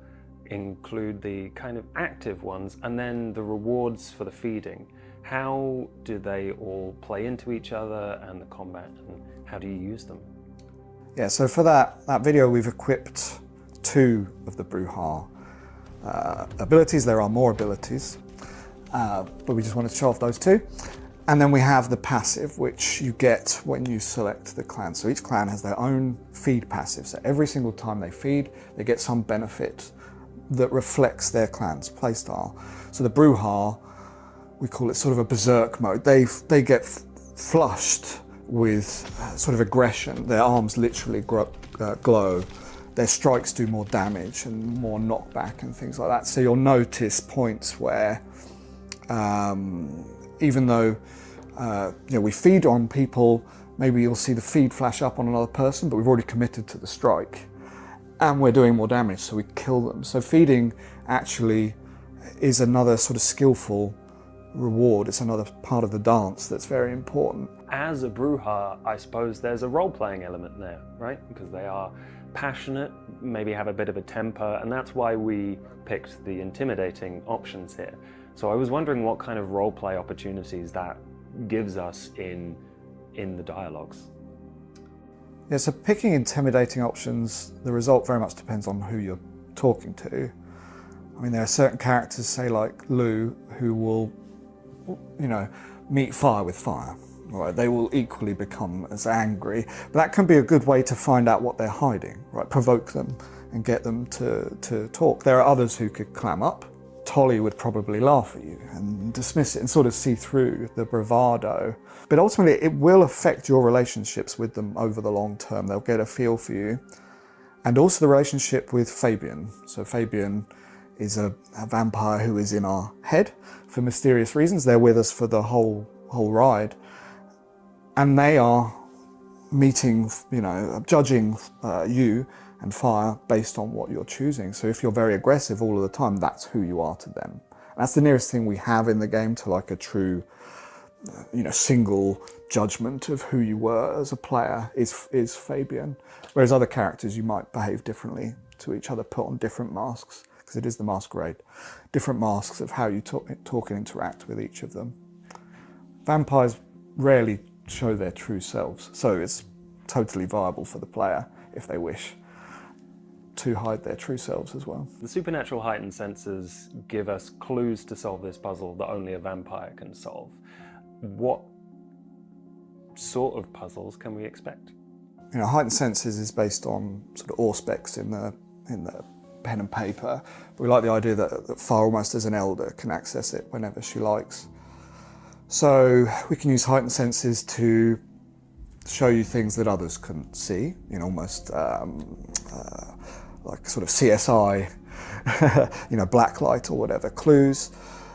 include the kind of active ones and then the rewards for the feeding. How do they all play into each other and the combat, and how do you use them? Yeah, so for that video we've equipped 2 of the Bruja abilities. There are more abilities, but we just wanted to show off those 2. And then we have the passive, which you get when you select the clan. So each clan has their own feed passive. So every single time they feed, they get some benefit that reflects their clan's playstyle. So the Bruja, we call it sort of a berserk mode. They get flushed with sort of aggression. Their arms literally glow. Their strikes do more damage and more knockback and things like that. So you'll notice points where, even though we feed on people, maybe you'll see the feed flash up on another person, but we've already committed to the strike and we're doing more damage, so we kill them. So feeding actually is another sort of skillful reward. It's another part of the dance that's very important. As a Bruja, I suppose there's a role-playing element there, right? Because they are passionate, maybe have a bit of a temper, and that's why we picked the intimidating options here. So I was wondering what kind of role-play opportunities that gives us in the dialogues. Yeah, so picking intimidating options, the result very much depends on who you're talking to. I mean, there are certain characters, say like Lou, who will, meet fire with fire. Right? They will equally become as angry, but that can be a good way to find out what they're hiding, right? Provoke them and get them to talk. There are others who could clam up. Tolly would probably laugh at you and dismiss it and sort of see through the bravado. But ultimately, it will affect your relationships with them over the long term. They'll get a feel for you. And also the relationship with Fabian. So Fabian is a vampire who is in our head for mysterious reasons. They're with us for the whole ride. And they are meeting, judging you and fire based on what you're choosing. So if you're very aggressive all of the time, that's who you are to them. That's the nearest thing we have in the game to like a true, single judgment of who you were as a player is Fabian. Whereas other characters, you might behave differently to each other, put on different masks, because it is the masquerade. Different masks of how you talk and interact with each of them. Vampires rarely show their true selves, so it's totally viable for the player, if they wish, to hide their true selves as well. The supernatural heightened senses give us clues to solve this puzzle that only a vampire can solve. What sort of puzzles can we expect? Heightened senses is based on sort of auspex in the pen and paper. But we like the idea that Fire, almost as an elder, can access it whenever she likes. So we can use heightened senses to show you things that others couldn't see, almost like sort of CSI, blacklight or whatever, clues,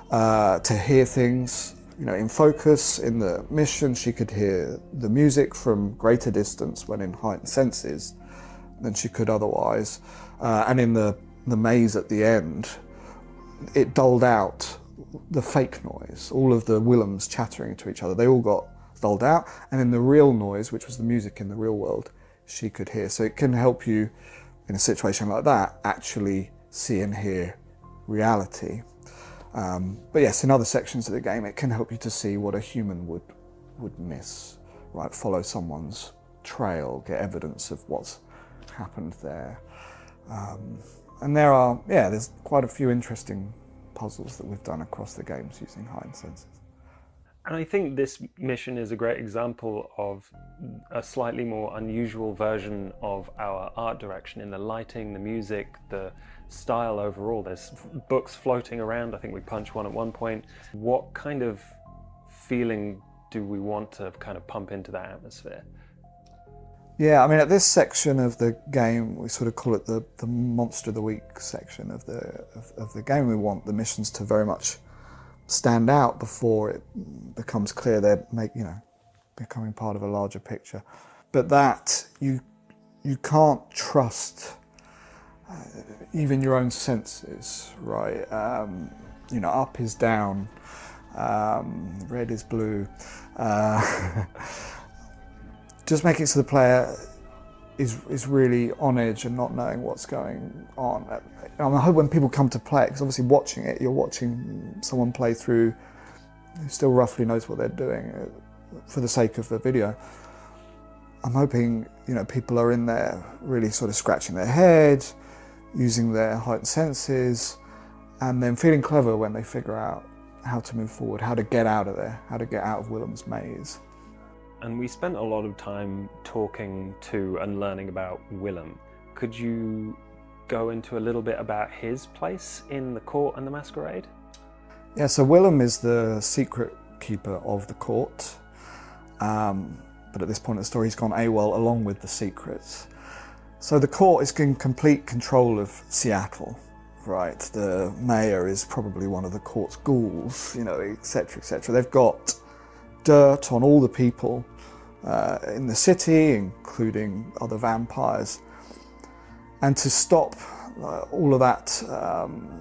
to hear things, in focus. In the mission, she could hear the music from greater distance when in heightened senses than she could otherwise. And in the maze at the end, it dulled out the fake noise, all of the Willems chattering to each other. They all got dulled out. And in the real noise, which was the music in the real world, she could hear. So it can help you, in a situation like that, actually see and hear reality. But yes, in other sections of the game, it can help you to see what a human would miss, right? Follow someone's trail, get evidence of what's happened there. And there's quite a few interesting puzzles that we've done across the games using heightened senses. And I think this mission is a great example of a slightly more unusual version of our art direction in the lighting, the music, the style overall. There's books floating around. I think we punched one at one point. What kind of feeling do we want to kind of pump into that atmosphere? Yeah, I mean, at this section of the game, we sort of call it the Monster of the Week section of the game. We want the missions to very much stand out before it becomes clear they're becoming part of a larger picture. But that you can't trust even your own senses, right? Up is down, red is blue. Just making it so the player is really on edge and not knowing what's going on. I hope when people come to play it, because obviously watching it, you're watching someone play through who still roughly knows what they're doing for the sake of the video. I'm hoping people are in there really sort of scratching their head, using their heightened senses, and then feeling clever when they figure out how to move forward, how to get out of there, how to get out of Willem's maze. And we spent a lot of time talking to and learning about Willem. Could you go into a little bit about his place in the court and the masquerade? Yeah, so Willem is the secret keeper of the court. But at this point in the story, he's gone AWOL along with the secrets. So the court is in complete control of Seattle, right? The mayor is probably one of the court's ghouls, etc., etc. They've got dirt on all the people in the city, including other vampires. And to stop all of that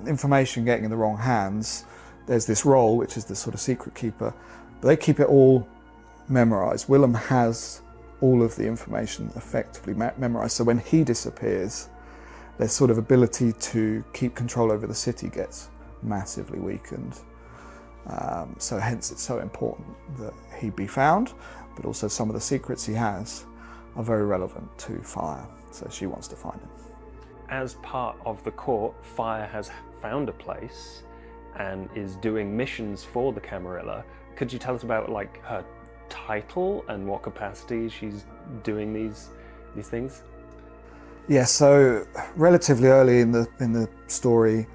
information getting in the wrong hands, there's this role, which is the sort of secret keeper, but they keep it all memorized. Willem has all of the information effectively memorized, so when he disappears, their sort of ability to keep control over the city gets massively weakened. So hence it's so important that he be found, but also some of the secrets he has are very relevant to Fire, so she wants to find him. As part of the court, Fire has found a place and is doing missions for the Camarilla. Could you tell us about her title and what capacity she's doing these things? Yeah, so relatively early in the story,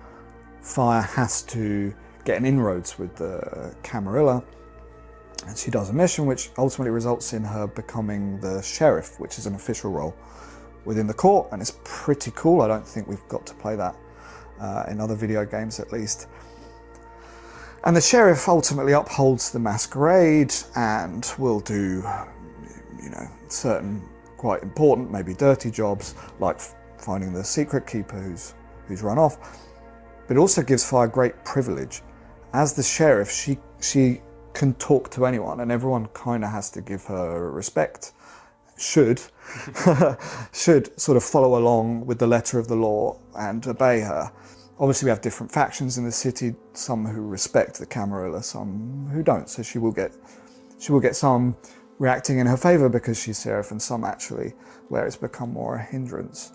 Fire has to get an inroads with the Camarilla, and she does a mission which ultimately results in her becoming the sheriff, which is an official role within the court, and it's pretty cool. I don't think we've got to play that in other video games at least. And the sheriff ultimately upholds the masquerade and will do, certain quite important, maybe dirty jobs, like finding the secret keeper who's run off. But it also gives Fire great privilege. as the sheriff, she can talk to anyone, and everyone kind of has to give her respect. Should sort of follow along with the letter of the law and obey her. Obviously, we have different factions in the city. Some who respect the Camarilla, some who don't. So she will get some reacting in her favor because she's sheriff, and some actually where it's become more a hindrance.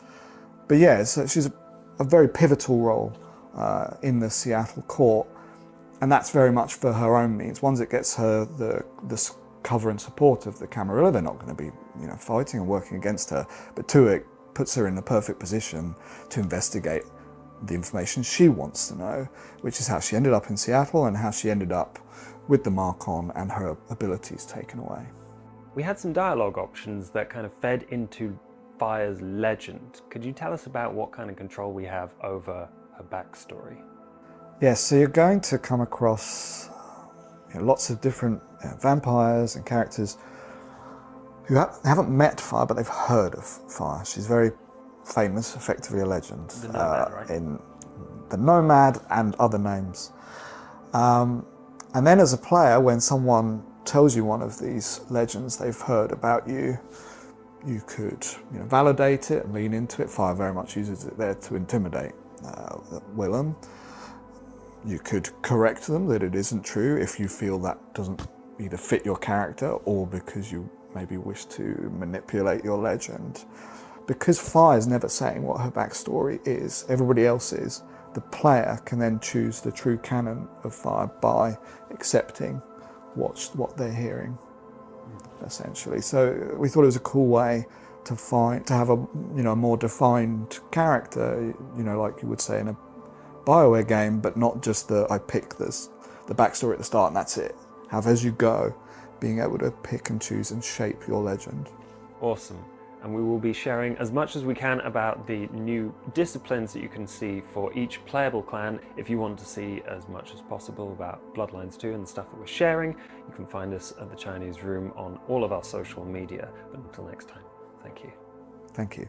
But yeah, so she's a very pivotal role in the Seattle court. And that's very much for her own means. Once it gets her the cover and support of the Camarilla, they're not going to be fighting and working against her. But two, it puts her in the perfect position to investigate the information she wants to know, which is how she ended up in Seattle and how she ended up with the Mark-On and her abilities taken away. We had some dialogue options that kind of fed into Fire's legend. Could you tell us about what kind of control we have over her backstory? Yes, so you're going to come across lots of different vampires and characters who haven't met Fire, but they've heard of Fire. She's very famous, effectively a legend. The Nomad, right? In the Nomad and other names. And then as a player, when someone tells you one of these legends they've heard about you, you could validate it and lean into it. Fire very much uses it there to intimidate Willem. You could correct them that it isn't true if you feel that doesn't either fit your character or because you maybe wish to manipulate your legend. Because Fire's never saying what her backstory is, everybody else is, the player can then choose the true canon of Fire by accepting what they're hearing, essentially. So we thought it was a cool way to have a more defined character, like you would say in a BioWare game, but not just I pick the backstory at the start and that's it. Have as you go, being able to pick and choose and shape your legend. Awesome. And we will be sharing as much as we can about the new disciplines that you can see for each playable clan. If you want to see as much as possible about Bloodlines 2 and the stuff that we're sharing, you can find us at the Chinese Room on all of our social media. But until next time, thank you. Thank you.